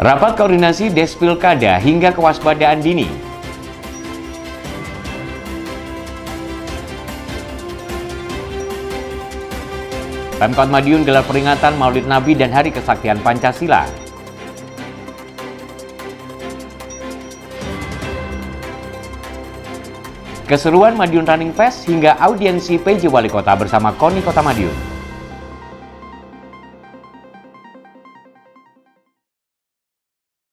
Rapat koordinasi Despilkada hingga kewaspadaan dini. Pemkot Madiun gelar peringatan Maulid Nabi dan Hari Kesaktian Pancasila. Keseruan Madiun Running Fest hingga audiensi PJ Wali Kota bersama KONI Kota Madiun.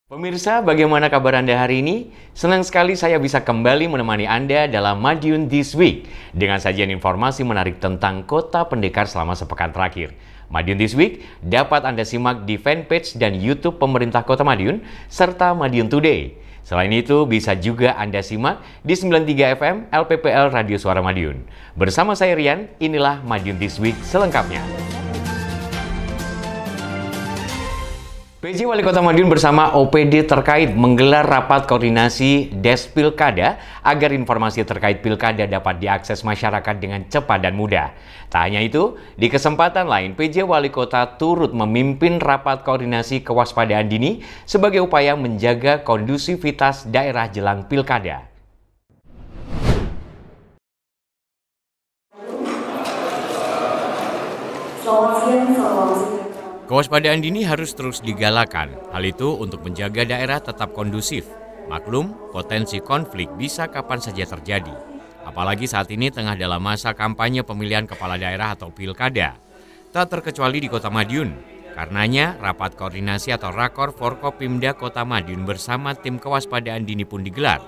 Pemirsa, bagaimana kabar Anda hari ini? Senang sekali saya bisa kembali menemani Anda dalam Madiun This Week dengan sajian informasi menarik tentang Kota Pendekar selama sepekan terakhir. Madiun This Week dapat Anda simak di fanpage dan YouTube pemerintah Kota Madiun serta Madiun Today. Selain itu, bisa juga Anda simak di 93 FM LPPL Radio Suara Madiun. Bersama saya Rian, inilah Madiun This Week selengkapnya. PJ Wali Kota Madiun bersama OPD terkait menggelar rapat koordinasi Despilkada agar informasi terkait pilkada dapat diakses masyarakat dengan cepat dan mudah. Tak hanya itu, di kesempatan lain PJ Wali Kota turut memimpin rapat koordinasi kewaspadaan dini sebagai upaya menjaga kondusivitas daerah jelang pilkada. Kewaspadaan dini harus terus digalakan. Hal itu untuk menjaga daerah tetap kondusif. Maklum, potensi konflik bisa kapan saja terjadi. Apalagi saat ini tengah dalam masa kampanye pemilihan kepala daerah atau pilkada. Tak terkecuali di Kota Madiun. Karenanya, rapat koordinasi atau Rakor Forkopimda Kota Madiun bersama tim kewaspadaan dini pun digelar.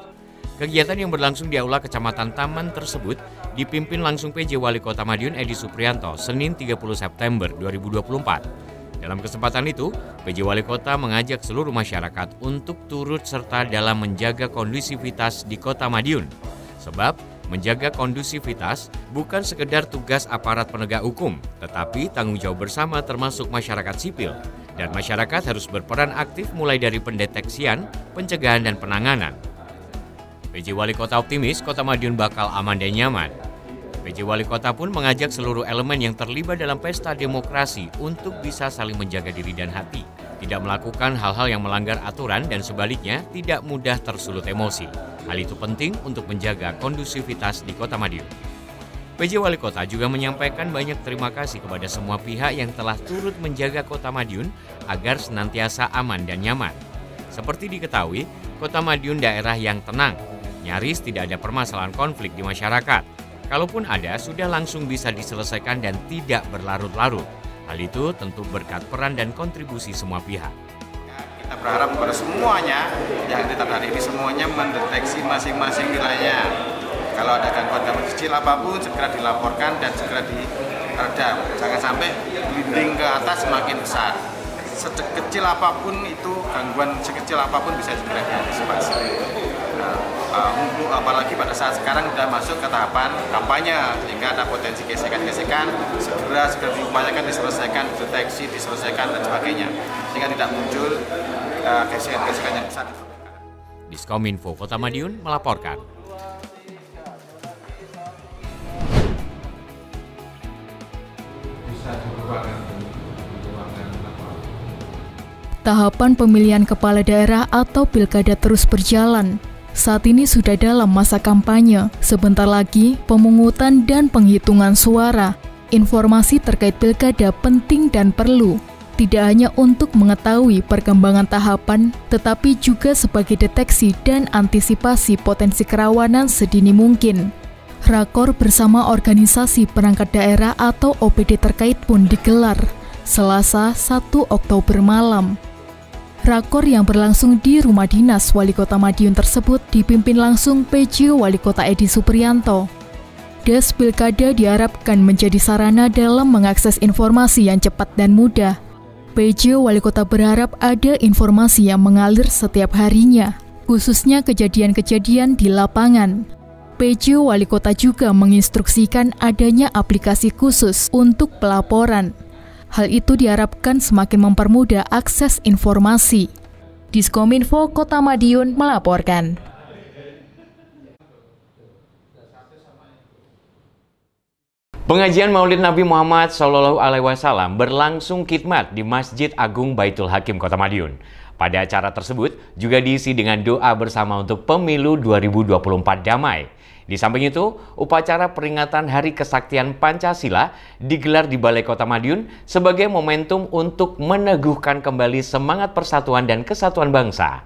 Kegiatan yang berlangsung di Aula Kecamatan Taman tersebut dipimpin langsung PJ Wali Kota Madiun Edi Suprianto, Senin 30 September 2024. Dalam kesempatan itu, PJ Wali Kota mengajak seluruh masyarakat untuk turut serta dalam menjaga kondusivitas di Kota Madiun. Sebab, menjaga kondusivitas bukan sekedar tugas aparat penegak hukum, tetapi tanggung jawab bersama termasuk masyarakat sipil. Dan masyarakat harus berperan aktif mulai dari pendeteksian, pencegahan, dan penanganan. PJ Wali Kota optimis Kota Madiun bakal aman dan nyaman. PJ Wali Kota pun mengajak seluruh elemen yang terlibat dalam pesta demokrasi untuk bisa saling menjaga diri dan hati, tidak melakukan hal-hal yang melanggar aturan dan sebaliknya tidak mudah tersulut emosi. Hal itu penting untuk menjaga kondusivitas di Kota Madiun. PJ Wali Kota juga menyampaikan banyak terima kasih kepada semua pihak yang telah turut menjaga Kota Madiun agar senantiasa aman dan nyaman. Seperti diketahui, Kota Madiun daerah yang tenang, nyaris tidak ada permasalahan konflik di masyarakat. Kalaupun ada, sudah langsung bisa diselesaikan dan tidak berlarut-larut. Hal itu tentu berkat peran dan kontribusi semua pihak. Kita berharap kepada semuanya yang ditandai ini semuanya mendeteksi masing-masing wilayahnya. Kalau ada gangguan kecil apapun segera dilaporkan dan segera diredam. Jangan sampai linding ke atas semakin besar. Sekecil apapun itu, gangguan sekecil apapun bisa segera diantisipasi. Apalagi pada saat sekarang sudah masuk ke tahapan kampanye sehingga ada potensi gesekan-gesekan segera diupayakan diselesaikan, deteksi diselesaikan dan sebagainya sehingga tidak muncul gesekan-gesekan yang besar. Diskominfo Kota Madiun melaporkan. Tahapan pemilihan kepala daerah atau pilkada terus berjalan. Saat ini sudah dalam masa kampanye, sebentar lagi pemungutan dan penghitungan suara. Informasi terkait pilkada penting dan perlu, tidak hanya untuk mengetahui perkembangan tahapan, tetapi juga sebagai deteksi dan antisipasi potensi kerawanan sedini mungkin. Rakor bersama organisasi perangkat daerah atau OPD terkait pun digelar, Selasa 1 Oktober malam. Rakor yang berlangsung di Rumah Dinas Wali Kota Madiun tersebut dipimpin langsung PJ Wali Kota Edi Suprianto. Despilkada diharapkan menjadi sarana dalam mengakses informasi yang cepat dan mudah. PJ Wali Kota berharap ada informasi yang mengalir setiap harinya, khususnya kejadian-kejadian di lapangan. PJ Wali Kota juga menginstruksikan adanya aplikasi khusus untuk pelaporan. Hal itu diharapkan semakin mempermudah akses informasi. Diskominfo Kota Madiun melaporkan. Pengajian Maulid Nabi Muhammad SAW berlangsung khidmat di Masjid Agung Baitul Hakim Kota Madiun. Pada acara tersebut juga diisi dengan doa bersama untuk pemilu 2024 damai. Di samping itu, upacara peringatan Hari Kesaktian Pancasila digelar di Balai Kota Madiun sebagai momentum untuk meneguhkan kembali semangat persatuan dan kesatuan bangsa.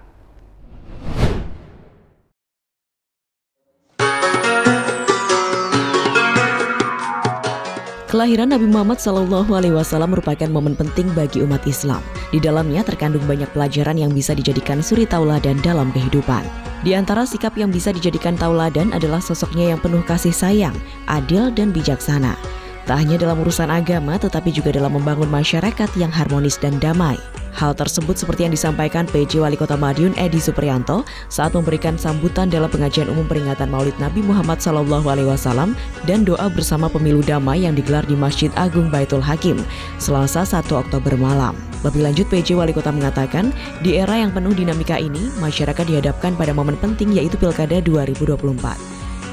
Kelahiran Nabi Muhammad SAW merupakan momen penting bagi umat Islam. Di dalamnya terkandung banyak pelajaran yang bisa dijadikan suri tauladan dalam kehidupan. Di antara sikap yang bisa dijadikan tauladan adalah sosoknya yang penuh kasih sayang, adil dan bijaksana. Tak hanya dalam urusan agama, tetapi juga dalam membangun masyarakat yang harmonis dan damai. Hal tersebut seperti yang disampaikan PJ Wali Kota Madiun Edi Supriyanto saat memberikan sambutan dalam pengajian umum peringatan Maulid Nabi Muhammad SAW dan doa bersama pemilu damai yang digelar di Masjid Agung Baitul Hakim, Selasa 1 Oktober malam. Lebih lanjut, PJ Wali Kota mengatakan, di era yang penuh dinamika ini, masyarakat dihadapkan pada momen penting yaitu Pilkada 2024.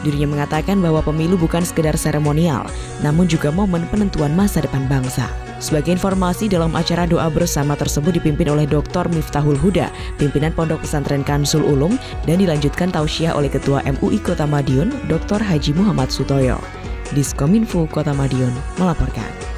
Dirinya mengatakan bahwa pemilu bukan sekedar seremonial, namun juga momen penentuan masa depan bangsa. Sebagai informasi, dalam acara doa bersama tersebut dipimpin oleh Dr. Miftahul Huda, pimpinan Pondok Pesantren Kansul Ulum, dan dilanjutkan tausiah oleh Ketua MUI Kota Madiun, Dr. Haji Muhammad Sutoyo. Diskominfo Kota Madiun melaporkan.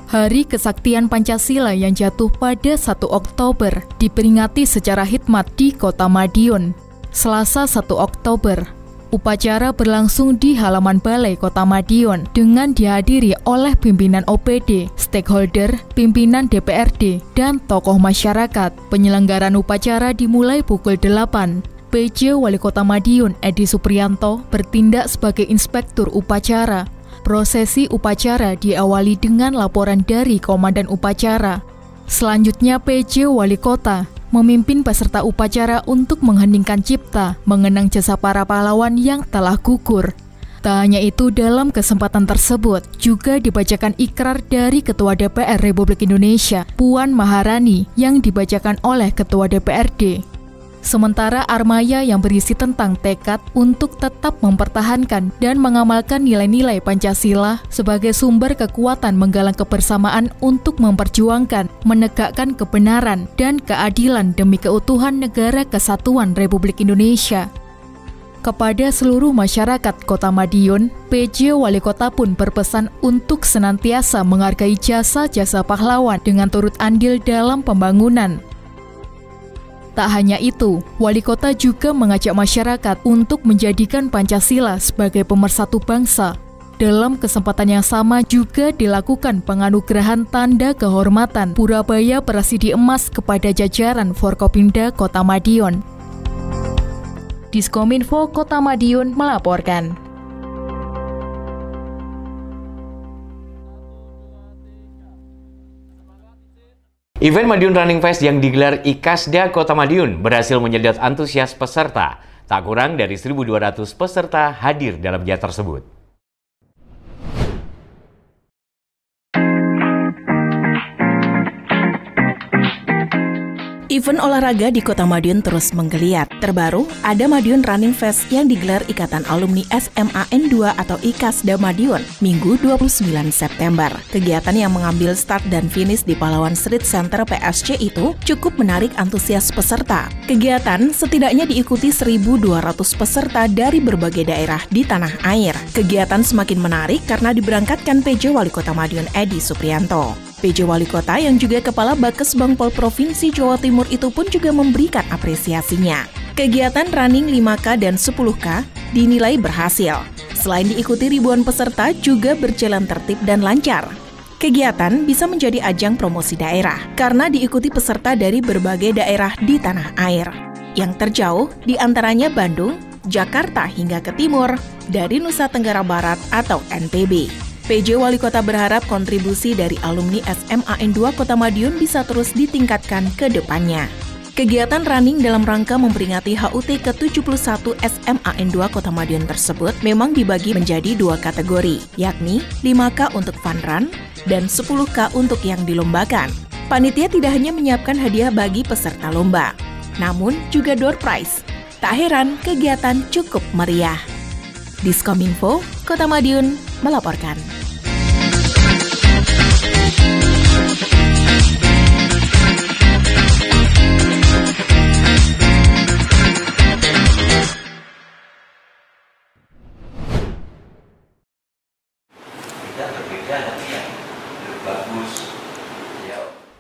Hari Kesaktian Pancasila yang jatuh pada 1 Oktober diperingati secara hikmat di Kota Madiun. Selasa 1 Oktober, upacara berlangsung di halaman Balai Kota Madiun dengan dihadiri oleh pimpinan OPD, stakeholder, pimpinan DPRD, dan tokoh masyarakat. Penyelenggaraan upacara dimulai pukul 8. PJ Wali Kota Madiun Edi Supriyanto bertindak sebagai inspektur upacara. Prosesi upacara diawali dengan laporan dari Komandan Upacara. Selanjutnya PJ Wali Kota memimpin peserta upacara untuk mengheningkan cipta mengenang jasa para pahlawan yang telah gugur. Tak hanya itu, dalam kesempatan tersebut juga dibacakan ikrar dari Ketua DPR Republik Indonesia, Puan Maharani, yang dibacakan oleh Ketua DPRD. Sementara armaya yang berisi tentang tekad untuk tetap mempertahankan dan mengamalkan nilai-nilai Pancasila sebagai sumber kekuatan menggalang kebersamaan untuk memperjuangkan, menegakkan kebenaran dan keadilan demi keutuhan Negara Kesatuan Republik Indonesia. Kepada seluruh masyarakat Kota Madiun, PJ Wali Kota pun berpesan untuk senantiasa menghargai jasa-jasa pahlawan dengan turut andil dalam pembangunan. Tak hanya itu, Wali Kota juga mengajak masyarakat untuk menjadikan Pancasila sebagai pemersatu bangsa. Dalam kesempatan yang sama juga dilakukan penganugerahan tanda kehormatan Purabaya Prasidi Emas kepada jajaran Forkopimda Kota Madiun. Diskominfo Kota Madiun melaporkan. Event Madiun Running Fest yang digelar IKASDA Kota Madiun berhasil menyedot antusias peserta. Tak kurang dari 1.200 peserta hadir dalam giat tersebut. Event olahraga di Kota Madiun terus menggeliat. Terbaru, ada Madiun Running Fest yang digelar Ikatan Alumni SMAN2 atau IKASDA Madiun, Minggu 29 September. Kegiatan yang mengambil start dan finish di Pahlawan Street Center PSC itu cukup menarik antusias peserta. Kegiatan setidaknya diikuti 1.200 peserta dari berbagai daerah di tanah air. Kegiatan semakin menarik karena diberangkatkan PJ Wali Kota Madiun Edi Supriyanto. PJ Wali Kota yang juga Kepala Bakes Bangpol Provinsi Jawa Timur itu pun juga memberikan apresiasinya. Kegiatan running 5K dan 10K dinilai berhasil. Selain diikuti ribuan peserta, juga berjalan tertib dan lancar. Kegiatan bisa menjadi ajang promosi daerah karena diikuti peserta dari berbagai daerah di tanah air. Yang terjauh diantaranya Bandung, Jakarta hingga ke timur, dari Nusa Tenggara Barat atau NTB. PJ Wali Kota berharap kontribusi dari alumni SMAN2 Kota Madiun bisa terus ditingkatkan ke depannya. Kegiatan running dalam rangka memperingati HUT ke-71 SMAN2 Kota Madiun tersebut memang dibagi menjadi 2 kategori, yakni 5K untuk fun run dan 10K untuk yang dilombakan. Panitia tidak hanya menyiapkan hadiah bagi peserta lomba, namun juga door prize. Tak heran kegiatan cukup meriah. Diskominfo, Kota Madiun melaporkan.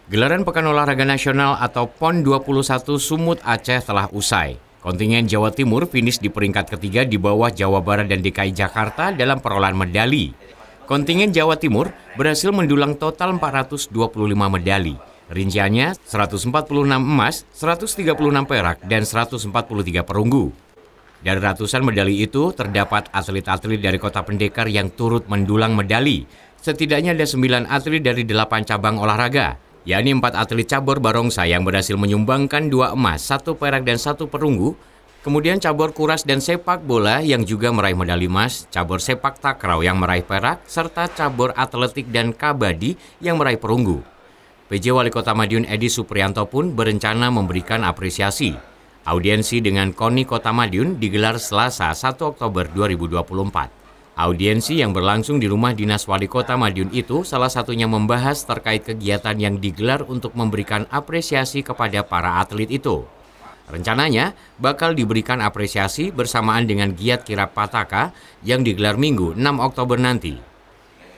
Gelaran Pekan Olahraga Nasional atau PON 21 Sumut Aceh telah usai. Kontingen Jawa Timur finish di peringkat ketiga di bawah Jawa Barat dan DKI Jakarta dalam perolehan medali. Kontingen Jawa Timur berhasil mendulang total 425 medali. Rinciannya 146 emas, 136 perak, dan 143 perunggu. Dari ratusan medali itu, terdapat atlet-atlet dari Kota Pendekar yang turut mendulang medali. Setidaknya ada 9 atlet dari 8 cabang olahraga, yakni 4 atlet cabur barongsai yang berhasil menyumbangkan 2 emas, 1 perak, dan 1 perunggu. Kemudian cabur kuras dan sepak bola yang juga meraih medali emas, cabur sepak takraw yang meraih perak, serta cabur atletik dan kabadi yang meraih perunggu. PJ Wali Kota Madiun Edi Suprianto pun berencana memberikan apresiasi. Audiensi dengan KONI Kota Madiun digelar Selasa 1 Oktober 2024. Audiensi yang berlangsung di rumah dinas Wali Kota Madiun itu salah satunya membahas terkait kegiatan yang digelar untuk memberikan apresiasi kepada para atlet itu. Rencananya bakal diberikan apresiasi bersamaan dengan Giat Kirap Pataka yang digelar Minggu 6 Oktober nanti.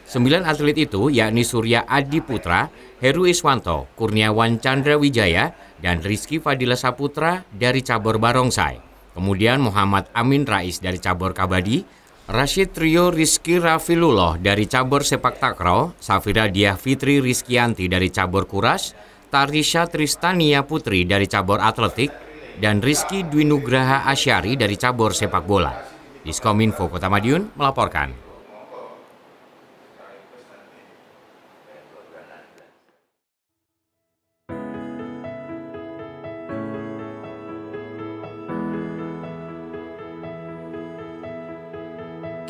9 atlet itu yakni Surya Adi Putra, Heru Iswanto, Kurniawan Chandra Wijaya, dan Rizky Fadila Saputra dari cabur barongsai. Kemudian Muhammad Amin Rais dari cabur kabadi, Rashid Trio Rizky Rafilullah dari cabur sepak takraw, Safira Diah Fitri Rizkyanti dari cabur kuras, Tarisha Tristania Putri dari cabur atletik, dan Rizky Dwinugraha Asyari dari cabur sepak bola. Diskominfo Kota Madiun melaporkan.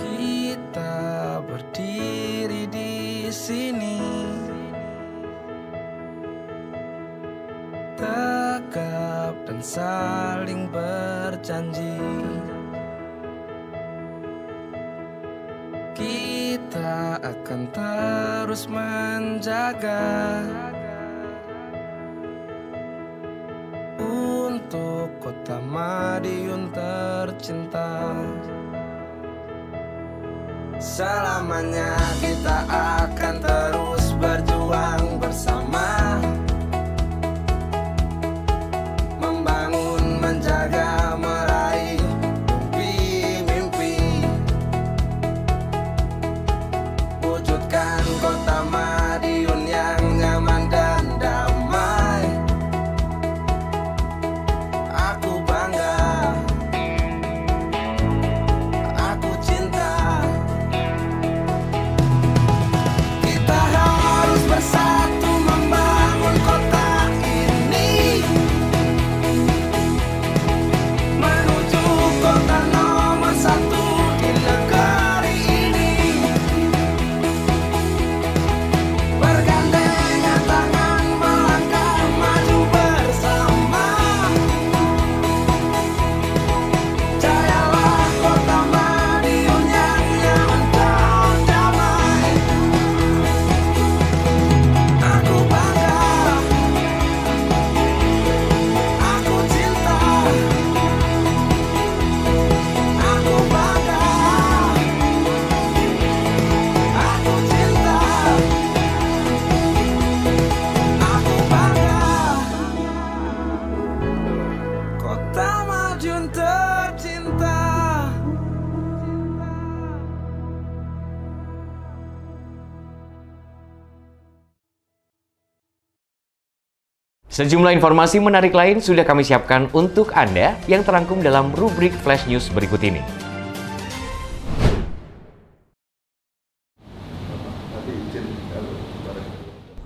Kita berdiri di sini, tegap dan saling berjanji. Kita akan terus menjaga untuk Kota Madiun tercinta. Selamanya kita akan terus berjuang bersama, membangun, menjaga, meraih mimpi-mimpi, wujudkan Kota Madiun yang nyaman dan damai. Aku bangga, aku cinta. Bersatu membangun kota ini, menuju kota nomor 1 di negeri ini. Bergandengan tangan melangkah maju bersama. Jayalah Kota Madiun yang nyaman dan damai. Aku bangga, aku cinta. Aku bangga, aku cinta. Aku bangga, Kota Madiun tercinta. Sejumlah informasi menarik lain sudah kami siapkan untuk Anda yang terangkum dalam rubrik Flash News berikut ini.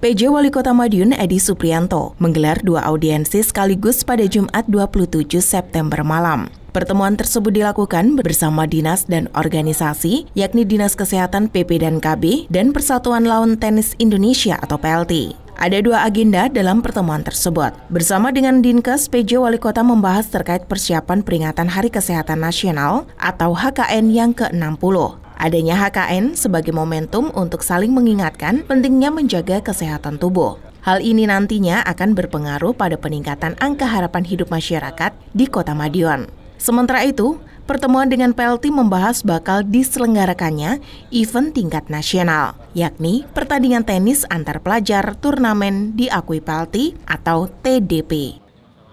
PJ Wali Kota Madiun Edi Suprianto menggelar 2 audiensi sekaligus pada Jumat 27 September malam. Pertemuan tersebut dilakukan bersama dinas dan organisasi, yakni Dinas Kesehatan PP dan KB dan Persatuan Lawn Tenis Indonesia atau PLT. Ada 2 agenda dalam pertemuan tersebut. Bersama dengan Dinkes, PJ Wali Kota membahas terkait persiapan peringatan Hari Kesehatan Nasional atau HKN yang ke-60. Adanya HKN sebagai momentum untuk saling mengingatkan pentingnya menjaga kesehatan tubuh. Hal ini nantinya akan berpengaruh pada peningkatan angka harapan hidup masyarakat di Kota Madiun. Sementara itu, pertemuan dengan PLT membahas bakal diselenggarakannya event tingkat nasional, yakni pertandingan tenis antar pelajar turnamen diakui PLT atau TDP.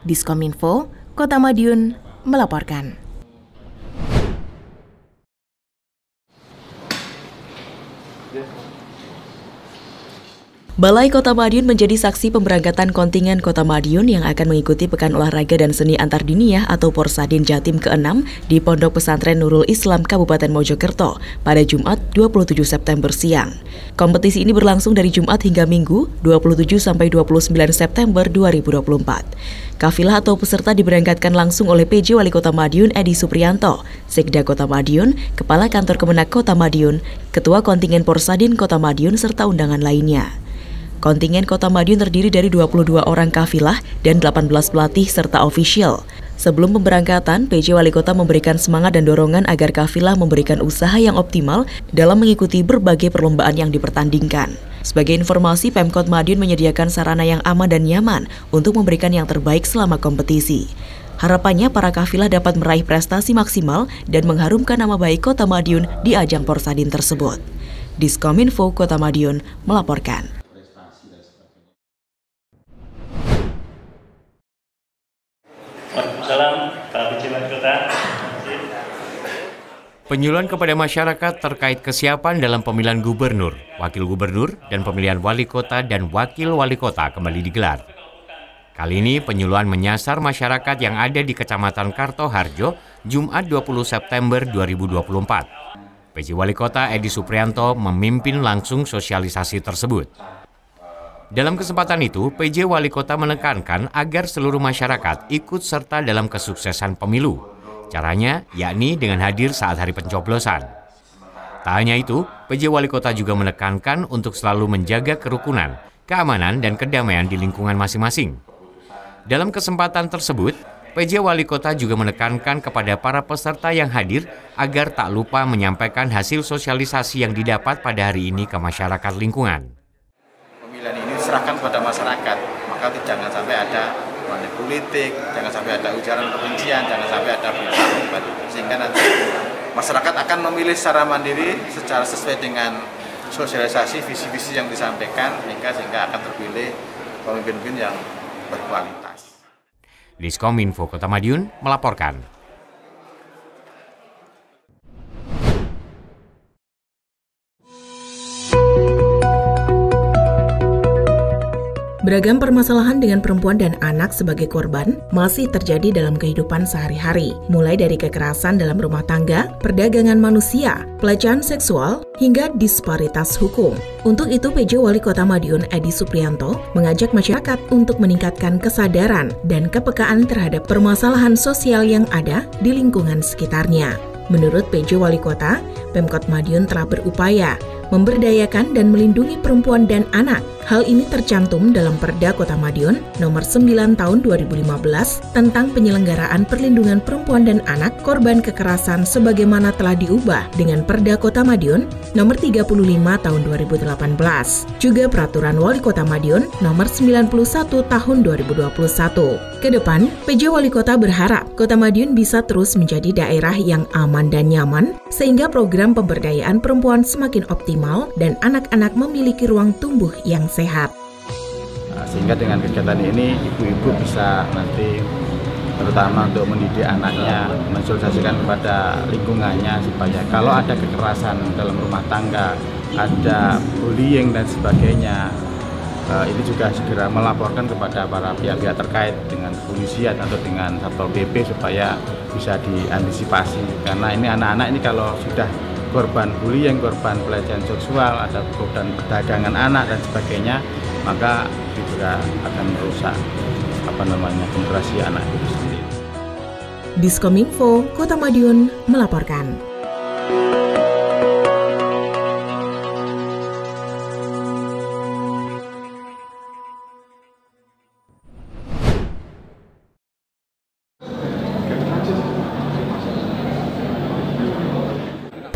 Diskominfo, Kota Madiun melaporkan. Balai Kota Madiun menjadi saksi pemberangkatan kontingen Kota Madiun yang akan mengikuti Pekan Olahraga dan Seni Antardiniyah atau Porsadin Jatim ke-6 di Pondok Pesantren Nurul Islam Kabupaten Mojokerto pada Jumat 27 September siang. Kompetisi ini berlangsung dari Jumat hingga Minggu 27 sampai 29 September 2024. Kafilah atau peserta diberangkatkan langsung oleh PJ Wali Kota Madiun Edi Supriyanto, Sekda Kota Madiun, Kepala Kantor Kemenak Kota Madiun, Ketua Kontingen Porsadin Kota Madiun serta undangan lainnya. Kontingen Kota Madiun terdiri dari 22 orang kafilah dan 18 pelatih serta ofisial. Sebelum pemberangkatan, PJ Wali Kota memberikan semangat dan dorongan agar kafilah memberikan usaha yang optimal dalam mengikuti berbagai perlombaan yang dipertandingkan. Sebagai informasi, Pemkot Madiun menyediakan sarana yang aman dan nyaman untuk memberikan yang terbaik selama kompetisi. Harapannya para kafilah dapat meraih prestasi maksimal dan mengharumkan nama baik Kota Madiun di ajang Porsadin tersebut. Diskominfo Kota Madiun melaporkan. Salam, Pak PJ Wali Kota. Penyuluhan kepada masyarakat terkait kesiapan dalam pemilihan gubernur, wakil gubernur, dan pemilihan wali kota dan wakil wali kota kembali digelar. Kali ini penyuluhan menyasar masyarakat yang ada di Kecamatan Kartoharjo, Jumat 20 September 2024. PJ Wali Kota Edi Supriyanto memimpin langsung sosialisasi tersebut. Dalam kesempatan itu, PJ Wali Kota menekankan agar seluruh masyarakat ikut serta dalam kesuksesan pemilu. Caranya yakni dengan hadir saat hari pencoblosan. Tak hanya itu, PJ Wali Kota juga menekankan untuk selalu menjaga kerukunan, keamanan, dan kedamaian di lingkungan masing-masing. Dalam kesempatan tersebut, PJ Wali Kota juga menekankan kepada para peserta yang hadir agar tak lupa menyampaikan hasil sosialisasi yang didapat pada hari ini ke masyarakat lingkungan. Pemilihan ini diserahkan kepada masyarakat, maka jangan sampai ada money politik, jangan sampai ada ujaran kebencian, jangan sampai ada berita, sehingga nanti masyarakat akan memilih secara mandiri, secara sesuai dengan sosialisasi visi-visi yang disampaikan, sehingga akan terpilih pemimpin-pemimpin yang berkualitas. Diskominfo Kota Madiun melaporkan. Beragam permasalahan dengan perempuan dan anak sebagai korban masih terjadi dalam kehidupan sehari-hari, mulai dari kekerasan dalam rumah tangga, perdagangan manusia, pelecehan seksual, hingga disparitas hukum. Untuk itu, PJ Wali Kota Madiun Edi Supriyanto mengajak masyarakat untuk meningkatkan kesadaran dan kepekaan terhadap permasalahan sosial yang ada di lingkungan sekitarnya. Menurut PJ Wali Kota, Pemkot Madiun telah berupaya memberdayakan dan melindungi perempuan dan anak. Hal ini tercantum dalam Perda Kota Madiun Nomor 9 Tahun 2015 tentang penyelenggaraan perlindungan perempuan dan anak korban kekerasan sebagaimana telah diubah dengan Perda Kota Madiun Nomor 35 Tahun 2018. Juga Peraturan Wali Kota Madiun Nomor 91 Tahun 2021. Kedepan, PJ Wali Kota berharap Kota Madiun bisa terus menjadi daerah yang aman dan nyaman sehingga program pemberdayaan perempuan semakin optimal dan anak-anak memiliki ruang tumbuh yang sehat. Sehingga dengan kegiatan ini ibu-ibu bisa nanti terutama untuk mendidik anaknya, mensosialisasikan kepada lingkungannya supaya kalau ada kekerasan dalam rumah tangga, ada bullying dan sebagainya, ini juga segera melaporkan kepada para pihak-pihak terkait dengan kepolisian atau dengan Satpol PP supaya bisa diantisipasi. Karena ini anak-anak ini kalau sudah korban bullying, korban pelecehan seksual, ada korban perdagangan anak dan sebagainya, maka itu juga akan merusak generasi anak itu sendiri. Diskominfo Kota Madiun melaporkan.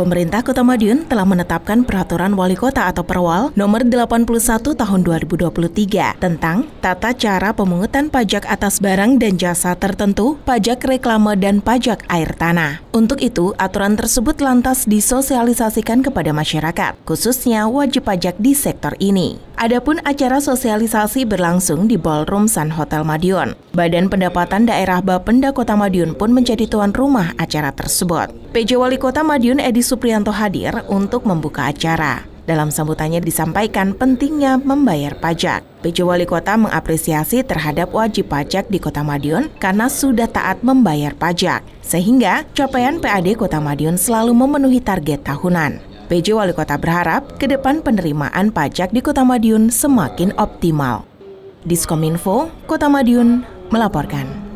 Pemerintah Kota Madiun telah menetapkan Peraturan Wali Kota atau Perwal Nomor 81 Tahun 2023 tentang tata cara pemungutan pajak atas barang dan jasa tertentu, pajak reklame dan pajak air tanah. Untuk itu, aturan tersebut lantas disosialisasikan kepada masyarakat, khususnya wajib pajak di sektor ini. Adapun acara sosialisasi berlangsung di Ballroom Sun Hotel Madiun. Badan Pendapatan Daerah Bapenda Kota Madiun pun menjadi tuan rumah acara tersebut. PJ Wali Kota Madiun Edi Supriyanto hadir untuk membuka acara. Dalam sambutannya disampaikan pentingnya membayar pajak. PJ Wali Kota mengapresiasi terhadap wajib pajak di Kota Madiun karena sudah taat membayar pajak, sehingga capaian PAD Kota Madiun selalu memenuhi target tahunan. PJ Wali Kota berharap ke depan penerimaan pajak di Kota Madiun semakin optimal. Diskominfo, Kota Madiun melaporkan.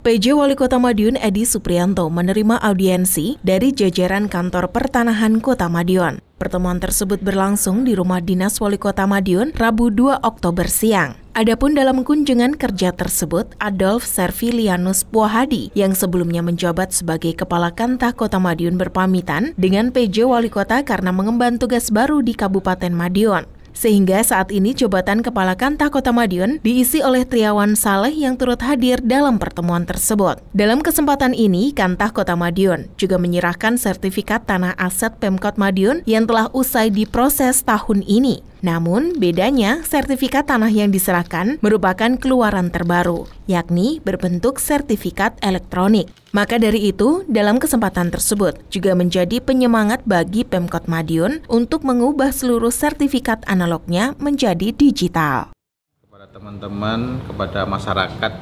PJ Wali Kota Madiun Edi Supriyanto menerima audiensi dari jajaran Kantor Pertanahan Kota Madiun. Pertemuan tersebut berlangsung di Rumah Dinas Wali Kota Madiun Rabu 2 Oktober siang. Adapun dalam kunjungan kerja tersebut, Adolf Servilianus Puahadi yang sebelumnya menjabat sebagai Kepala Kantah Kota Madiun berpamitan dengan PJ Wali Kota karena mengemban tugas baru di Kabupaten Madiun. Sehingga saat ini jabatan Kepala Kantah Kota Madiun diisi oleh Triawan Saleh yang turut hadir dalam pertemuan tersebut. Dalam kesempatan ini, Kantah Kota Madiun juga menyerahkan sertifikat tanah aset Pemkot Madiun yang telah usai diproses tahun ini. Namun, bedanya sertifikat tanah yang diserahkan merupakan keluaran terbaru, yakni berbentuk sertifikat elektronik. Maka dari itu, dalam kesempatan tersebut juga menjadi penyemangat bagi Pemkot Madiun untuk mengubah seluruh sertifikat analognya menjadi digital. Kepada teman-teman, kepada masyarakat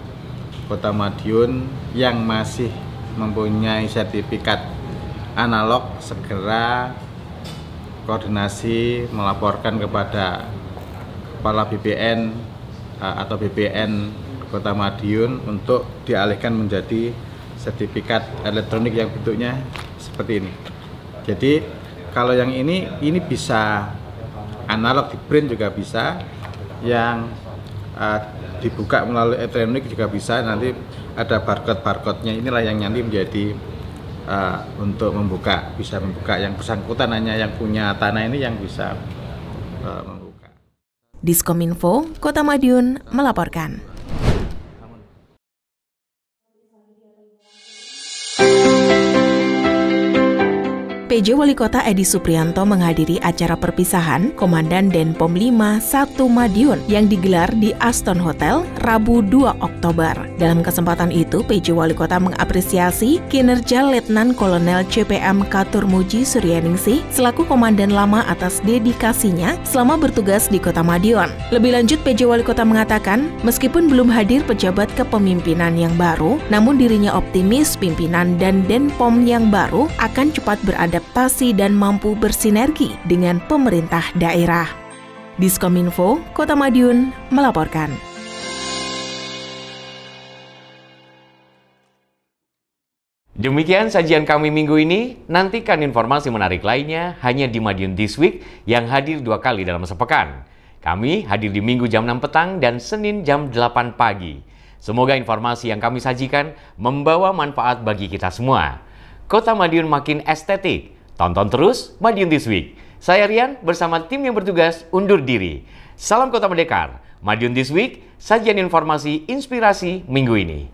Kota Madiun yang masih mempunyai sertifikat analog, segera koordinasi melaporkan kepada Kepala BPN atau BPN Kota Madiun untuk dialihkan menjadi sertifikat elektronik yang bentuknya seperti ini. Jadi kalau yang ini bisa analog, di print juga bisa, yang dibuka melalui elektronik juga bisa. Nanti ada barcode-nya, inilah yang nanti menjadi untuk bisa membuka yang bersangkutan, hanya yang punya tanah ini yang bisa membuka. Diskominfo, Kota Madiun melaporkan. PJ Wali Kota Edi Supriyanto menghadiri acara perpisahan Komandan Denpom 5 1 Madiun yang digelar di Aston Hotel Rabu 2 Oktober. Dalam kesempatan itu, PJ Wali Kota mengapresiasi kinerja Letnan Kolonel CPM Katur Muji Suryaningsih selaku Komandan lama atas dedikasinya selama bertugas di Kota Madiun. Lebih lanjut, PJ Wali Kota mengatakan, meskipun belum hadir pejabat kepemimpinan yang baru, namun dirinya optimis pimpinan dan Denpom yang baru akan cepat beradaptasi dan mampu bersinergi dengan pemerintah daerah. Diskominfo, Kota Madiun melaporkan. Demikian sajian kami minggu ini. Nantikan informasi menarik lainnya hanya di Madiun This Week yang hadir 2 kali dalam sepekan. Kami hadir di Minggu jam 6 petang dan Senin jam 8 pagi. Semoga informasi yang kami sajikan membawa manfaat bagi kita semua. Kota Madiun makin estetik. Tonton terus Madiun This Week. Saya Rian bersama tim yang bertugas undur diri. Salam Kota Merdeka. Madiun This Week, sajian informasi inspirasi minggu ini.